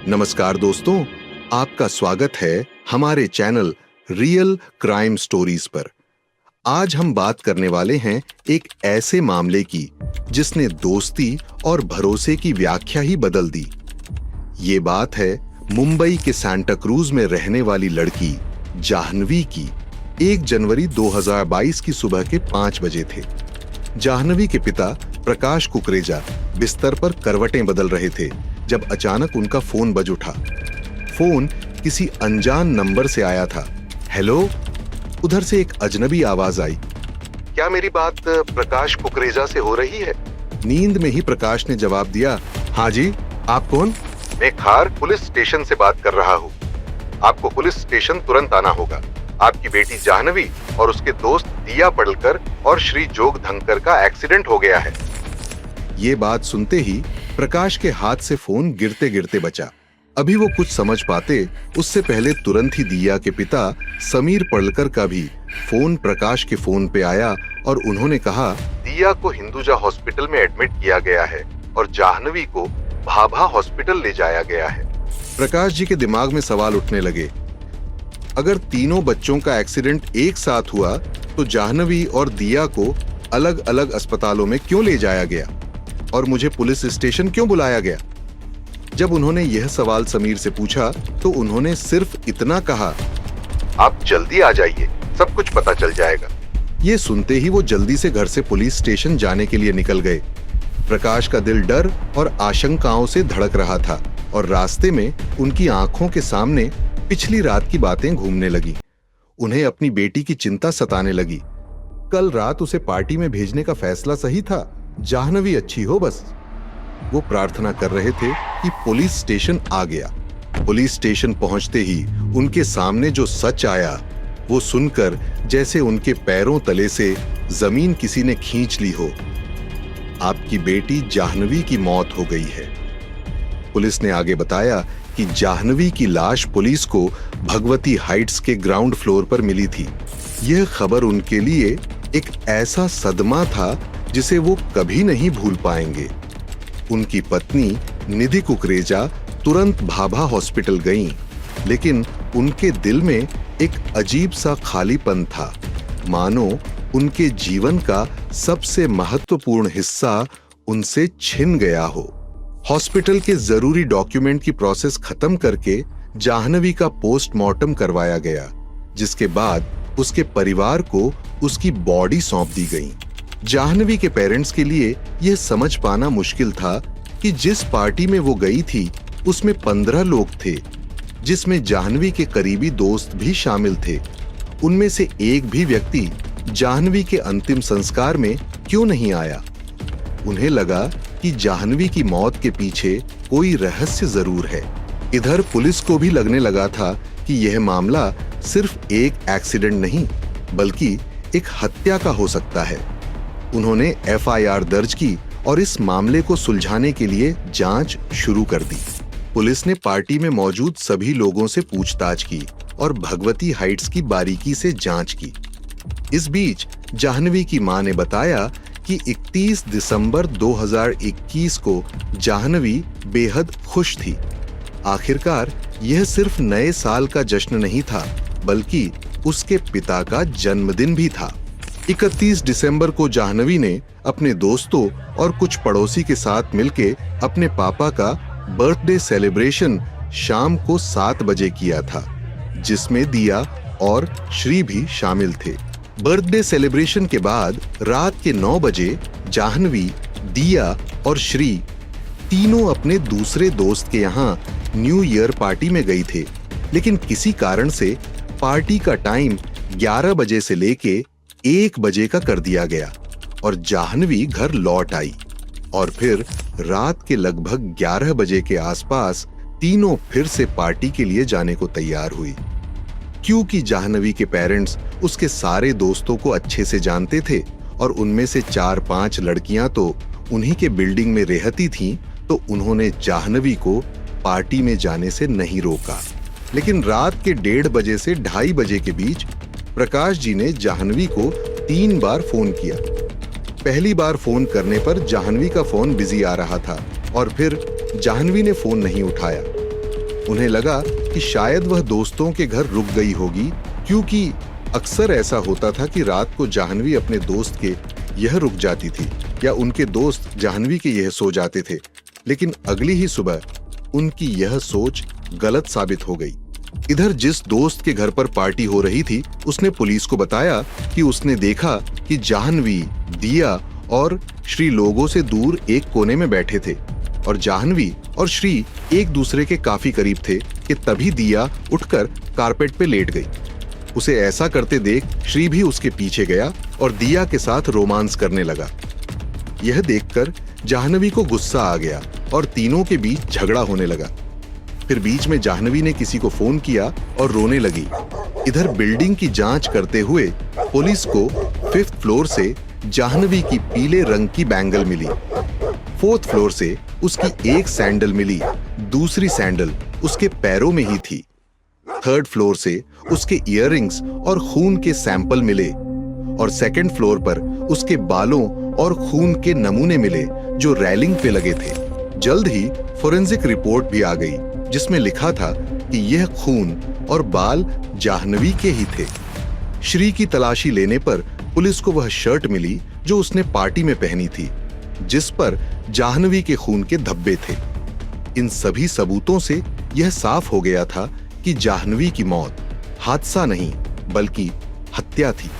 नमस्कार दोस्तों, आपका स्वागत है हमारे चैनल रियल क्राइम स्टोरीज पर। आज हम बात करने वाले हैं एक ऐसे मामले की जिसने दोस्ती और भरोसे की व्याख्या ही बदल दी। ये बात है मुंबई के सांता क्रूज में रहने वाली लड़की जाह्नवी की। 1 जनवरी 2022 की सुबह के 5 बजे थे। जाह्नवी के पिता प्रकाश कुकरेजा बिस्तर पर करवटें बदल रहे थे जब अचानक उनका फोन बज उठा। फोन किसी अनजान नंबर से आया था। हेलो, उधर से एक अजनबी आवाज आई। क्या मेरी बात प्रकाश कुकरेजा से हो रही है? नींद में ही प्रकाश ने जवाब दिया, हाँ जी, आप कौन? मैं खार पुलिस स्टेशन से बात कर रहा हूँ। आपको पुलिस स्टेशन तुरंत आना होगा। आपकी बेटी जाह्नवी और उसके दोस्त दिया पडलकर और श्री जोग धनकर का एक्सीडेंट हो गया है। ये बात सुनते ही प्रकाश के हाथ से फोन गिरते गिरते बचा। अभी वो कुछ समझ पाते उससे पहले तुरंत ही दिया के पिता समीर पडलकर का भी फोन प्रकाश के फोन पे आया और उन्होंने कहा, दिया को हिंदुजा हॉस्पिटल में एडमिट किया गया है और जाह्नवी को भाभा हॉस्पिटल ले जाया गया है। प्रकाश जी के दिमाग में सवाल उठने लगे। अगर तीनों बच्चों का एक्सीडेंट एक साथ हुआ तो जाह्नवी और दिया को अलग अलग अस्पतालों में क्यों ले जाया गया और मुझे पुलिस स्टेशन क्यों बुलाया गया? जब उन्होंने यह सवाल समीर से पूछा तो उन्होंने सिर्फ इतना कहा, आप जल्दी आ जाइए, सब कुछ पता चल जाएगा। ये सुनते ही वो जल्दी से घर से पुलिस स्टेशन जाने के लिए निकल गए। प्रकाश का दिल डर और आशंकाओं से धड़क रहा था और रास्ते में उनकी आंखों के सामने पिछली रात की बातें घूमने लगी। उन्हें अपनी बेटी की चिंता सताने लगी। कल रात उसे पार्टी में भेजने का फैसला सही था, जाह्नवी अच्छी हो बस। वो प्रार्थना कर रहे थे कि पुलिस स्टेशन आ गया। पुलिस स्टेशन पहुंचते ही उनके सामने जो सच आया वो सुनकर जैसे उनके पैरों तले से जमीन किसी ने खींच ली हो। आपकी बेटी जाह्नवी की मौत हो गई है। पुलिस ने आगे बताया कि जाह्नवी की लाश पुलिस को भगवती हाइट्स के ग्राउंड फ्लोर पर मिली थी। यह खबर उनके लिए एक ऐसा सदमा था जिसे वो कभी नहीं भूल पाएंगे। उनकी पत्नी निधि कुकरेजा तुरंत भाभा हॉस्पिटल गईं, लेकिन उनके दिल में एक अजीब सा खालीपन था, मानो उनके जीवन का सबसे महत्वपूर्ण हिस्सा उनसे छिन गया हो। हॉस्पिटल के जरूरी डॉक्यूमेंट की प्रोसेस खत्म करके जाह्नवी का पोस्टमार्टम करवाया गया, जिसके बाद उसके परिवार को उसकी बॉडी सौंप दी गई। जाह्नवी के पेरेंट्स के लिए यह समझ पाना मुश्किल था कि जिस पार्टी में वो गई थी उसमें 15 लोग थे, जिसमें जाह्नवी के करीबी दोस्त भी शामिल थे। उनमें से एक भी व्यक्ति जाह्नवी के अंतिम संस्कार में क्यों नहीं आया? उन्हें लगा कि जाह्नवी की मौत के पीछे कोई रहस्य जरूर है। इधर पुलिस को भी लगने लगा था कि यह मामला सिर्फ एक एक्सीडेंट नहीं बल्कि एक हत्या का हो सकता है। उन्होंने एफआईआर दर्ज की और इस मामले को सुलझाने के लिए जांच शुरू कर दी। पुलिस ने पार्टी में मौजूद सभी लोगों से पूछताछ की और भगवती हाइट्स की बारीकी से जांच की। इस बीच जाह्नवी की मां ने बताया कि 31 दिसंबर 2021 को जाह्नवी बेहद खुश थी। आखिरकार यह सिर्फ नए साल का जश्न नहीं था बल्कि उसके पिता का जन्मदिन भी था। 31 दिसंबर को जाह्नवी ने अपने दोस्तों और कुछ पड़ोसी के साथ मिलके अपने पापा का बर्थडे सेलिब्रेशन शाम को 7 बजे किया था, जिसमें दिया और श्री भी शामिल थे। बर्थडे सेलिब्रेशन के बाद रात के 9 बजे जाह्नवी, दिया और श्री तीनों अपने दूसरे दोस्त के यहाँ न्यू ईयर पार्टी में गई थे, लेकिन किसी कारण से पार्टी का टाइम 11 बजे से लेके 1 बजे का कर दिया गया और जाह्नवी घर लौट आई। और फिर रात के लगभग 11 बजे के आसपास तीनों फिर से पार्टी के लिए जाने को तैयार हुई। क्योंकि जाह्नवी के पेरेंट्स उसके सारे दोस्तों को अच्छे से जानते थे और उनमें से 4-5 लड़कियां तो उन्हीं के बिल्डिंग में रहती थीं, तो उन्होंने जाह्नवी को पार्टी में जाने से नहीं रोका। लेकिन रात के 1:30 बजे से 2:30 बजे के बीच प्रकाश जी ने जाह्नवी को 3 बार फोन किया। पहली बार फोन करने पर जाह्नवी का फोन बिजी आ रहा था और फिर जाह्नवी ने फोन नहीं उठाया। उन्हें लगा कि शायद वह दोस्तों के घर रुक गई होगी, क्योंकि अक्सर ऐसा होता था कि रात को जाह्नवी अपने दोस्त के यह रुक जाती थी या उनके दोस्त जाह्नवी के यह सो जाते थे। लेकिन अगली ही सुबह उनकी यह सोच गलत साबित हो गई। इधर जिस दोस्त के घर पर पार्टी हो रही थी, उसने पुलिस को बताया कि उसने देखा कि जाह्नवी, दिया और श्री लोगों से दूर एक कोने में बैठे थे और जाह्नवी और श्री एक दूसरे के काफी करीब थे कि तभी दिया उठकर कारपेट पे लेट गई। उसे ऐसा करते देख श्री भी उसके पीछे गया और दिया के साथ रोमांस करने लगा। यह देखकर जाह्नवी को गुस्सा आ गया और तीनों के बीच झगड़ा होने लगा। फिर बीच में जाह्नवी ने किसी को फोन किया और रोने लगी। इधर बिल्डिंग की जांच करते हुए पुलिस को 5th फ्लोर से जाह्नवी की पीले रंग की बैंगल मिली। 4th फ्लोर से उसकी एक सैंडल मिली, दूसरी सैंडल उसके पैरों में ही थी। 3rd फ्लोर से उसके इयररिंग्स और खून के सैंपल मिले और 2nd फ्लोर पर उसके बालों और खून के नमूने मिले जो रेलिंग पे लगे थे। जल्द ही फोरेंसिक रिपोर्ट भी आ गई जिसमें लिखा था कि यह खून और बाल जाह्नवी के ही थे। श्री की तलाशी लेने पर पुलिस को वह शर्ट मिली जो उसने पार्टी में पहनी थी, जिस पर जाह्नवी के खून के धब्बे थे। इन सभी सबूतों से यह साफ हो गया था कि जाह्नवी की मौत हादसा नहीं बल्कि हत्या थी।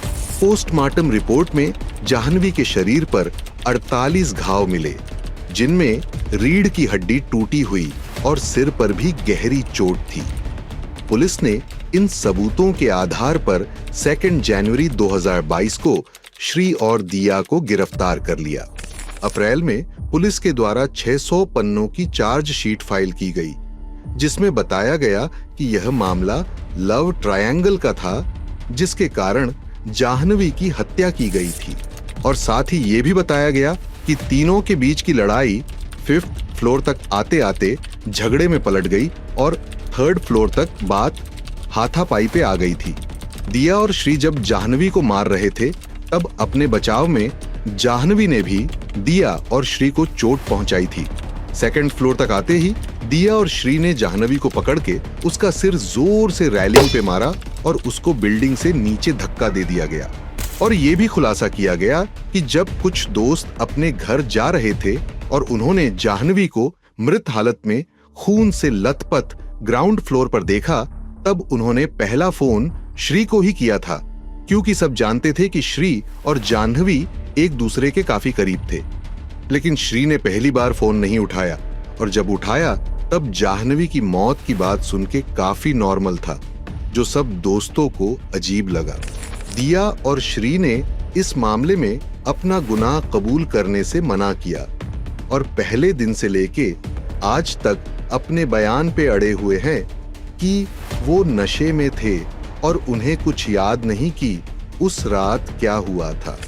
पोस्टमार्टम रिपोर्ट में जाह्नवी के शरीर पर 48 घाव मिले, जिनमें रीढ़ की हड्डी टूटी हुई और सिर पर भी गहरी चोट थी। पुलिस ने इन सबूतों के आधार पर 2 जनवरी 2022 को श्री और दिया को गिरफ्तार कर लिया। अप्रैल में पुलिस के द्वारा 600 पन्नों की चार्जशीट फाइल की गई, जिसमें बताया गया कि यह मामला लव ट्रायंगल का था, जिसके कारण जाह्नवी की हत्या की गई थी। और साथ ही यह भी बताया गया कि तीनों के बीच की लड़ाई 5th फ्लोर तक आते आते झगड़े में पलट गई और 3rd फ्लोर तक बात हाथापाई पे आ गई थी। दिया और श्री जब जाह्नवी को मार रहे थे, तब अपने बचाव में जाह्नवी ने भी दिया और श्री को चोट पहुंचाई थी। 2nd फ्लोर तक आते ही दिया और श्री ने जाह्नवी को पकड़ के उसका सिर जोर से रेलिंग पे मारा और उसको बिल्डिंग से नीचे धक्का दे दिया गया। और ये भी खुलासा किया गया कि जब कुछ दोस्त अपने घर जा रहे थे और उन्होंने जाह्नवी को मृत हालत में खून से लथपथ ग्राउंड फ्लोर पर देखा, तब उन्होंने पहला फोन श्री को ही किया था, क्योंकि सब जानते थे कि श्री और जाह्नवी एक दूसरे के काफी करीब थे। लेकिन श्री ने पहली बार फोन नहीं उठाया और जब उठाया तब जाह्नवी की मौत की बात सुन के काफी नॉर्मल था, जो सब दोस्तों को अजीब लगा। दिया और श्री ने इस मामले में अपना गुनाह कबूल करने से मना किया और पहले दिन से लेके आज तक अपने बयान पे अड़े हुए हैं कि वो नशे में थे और उन्हें कुछ याद नहीं कि उस रात क्या हुआ था।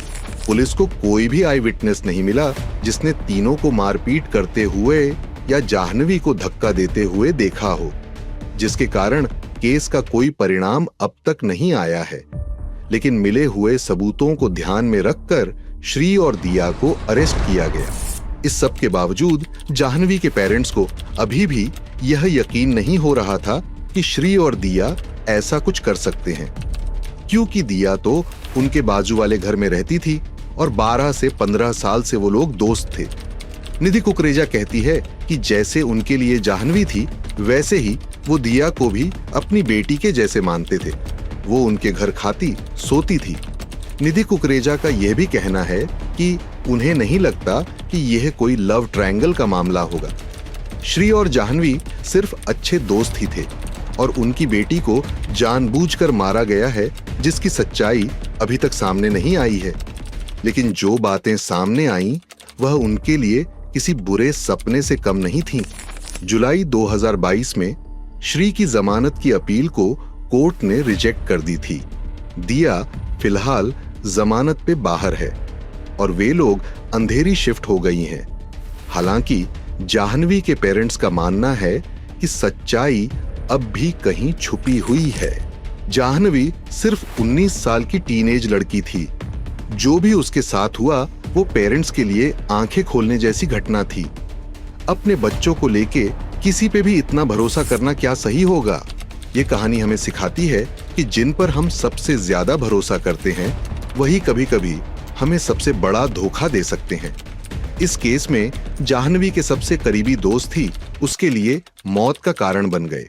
पुलिस को कोई भी आई विटनेस नहीं मिला जिसने तीनों को मारपीट करते हुए या जाह्नवी को धक्का देते हुए देखा हो, जिसके कारण केस का कोई परिणाम अब तक नहीं आया है। लेकिन मिले हुए सबूतों को ध्यान में रखकर श्री और दिया को अरेस्ट किया गया। इस सब के बावजूद जाह्नवी के पेरेंट्स को अभी भी यह यकीन नहीं हो रहा था कि श्री और दिया ऐसा कुछ कर सकते हैं, क्योंकि दिया तो उनके बाजू वाले घर में रहती थी और 12 से 15 साल से वो लोग दोस्त थे। निधि कुकरेजा कहती है कि जैसे उनके लिए जाह्नवी थी, वैसे ही वो दिया को भी अपनी बेटी के जैसे मानते थे। वो उनके घर खाती सोती थी। निधि कुकरेजा का यह भी कहना है कि उन्हें नहीं लगता कि यह कोई लव ट्रायंगल का मामला होगा। श्री और जाह्नवी सिर्फ अच्छे दोस्त ही थे और उनकी बेटी को जानबूझकर मारा गया है, जिसकी सच्चाई अभी तक सामने नहीं आई है। लेकिन जो बातें सामने आईं, वह उनके लिए किसी बुरे सपने से कम नहीं थीं। जुलाई 2022 में श्री की जमानत की अपील को कोर्ट ने रिजेक्ट कर दी थी। दिया फिलहाल जमानत पे बाहर है और वे लोग अंधेरी शिफ्ट हो गई हैं। हालांकि जाह्नवी के पेरेंट्स का मानना है कि सच्चाई अब भी कहीं छुपी हुई है। जाह्नवी सिर्फ 19 साल की टीनेज लड़की थी। जो भी उसके साथ हुआ वो पेरेंट्स के लिए आंखें खोलने जैसी घटना थी। अपने बच्चों को लेके किसी पे भी इतना भरोसा करना क्या सही होगा? ये कहानी हमें सिखाती है कि जिन पर हम सबसे ज्यादा भरोसा करते हैं वही कभी-कभी हमें सबसे बड़ा धोखा दे सकते हैं। इस केस में जाह्नवी के सबसे करीबी दोस्त ही उसके लिए मौत का कारण बन गए।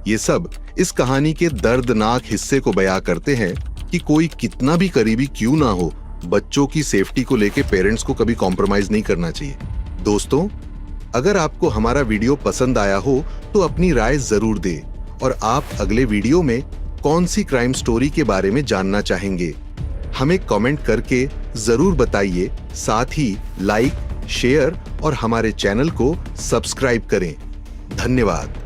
ये सब इस कहानी के दर्दनाक हिस्से को बयां करते हैं कि कोई कितना भी करीबी क्यों ना हो, बच्चों की सेफ्टी को लेके पेरेंट्स को कभी कॉम्प्रोमाइज नहीं करना चाहिए। दोस्तों, अगर आपको हमारा वीडियो पसंद आया हो तो अपनी राय जरूर दें और आप अगले वीडियो में कौन सी क्राइम स्टोरी के बारे में जानना चाहेंगे हमें कमेंट करके जरूर बताइए। साथ ही लाइक, शेयर और हमारे चैनल को सब्सक्राइब करें। धन्यवाद।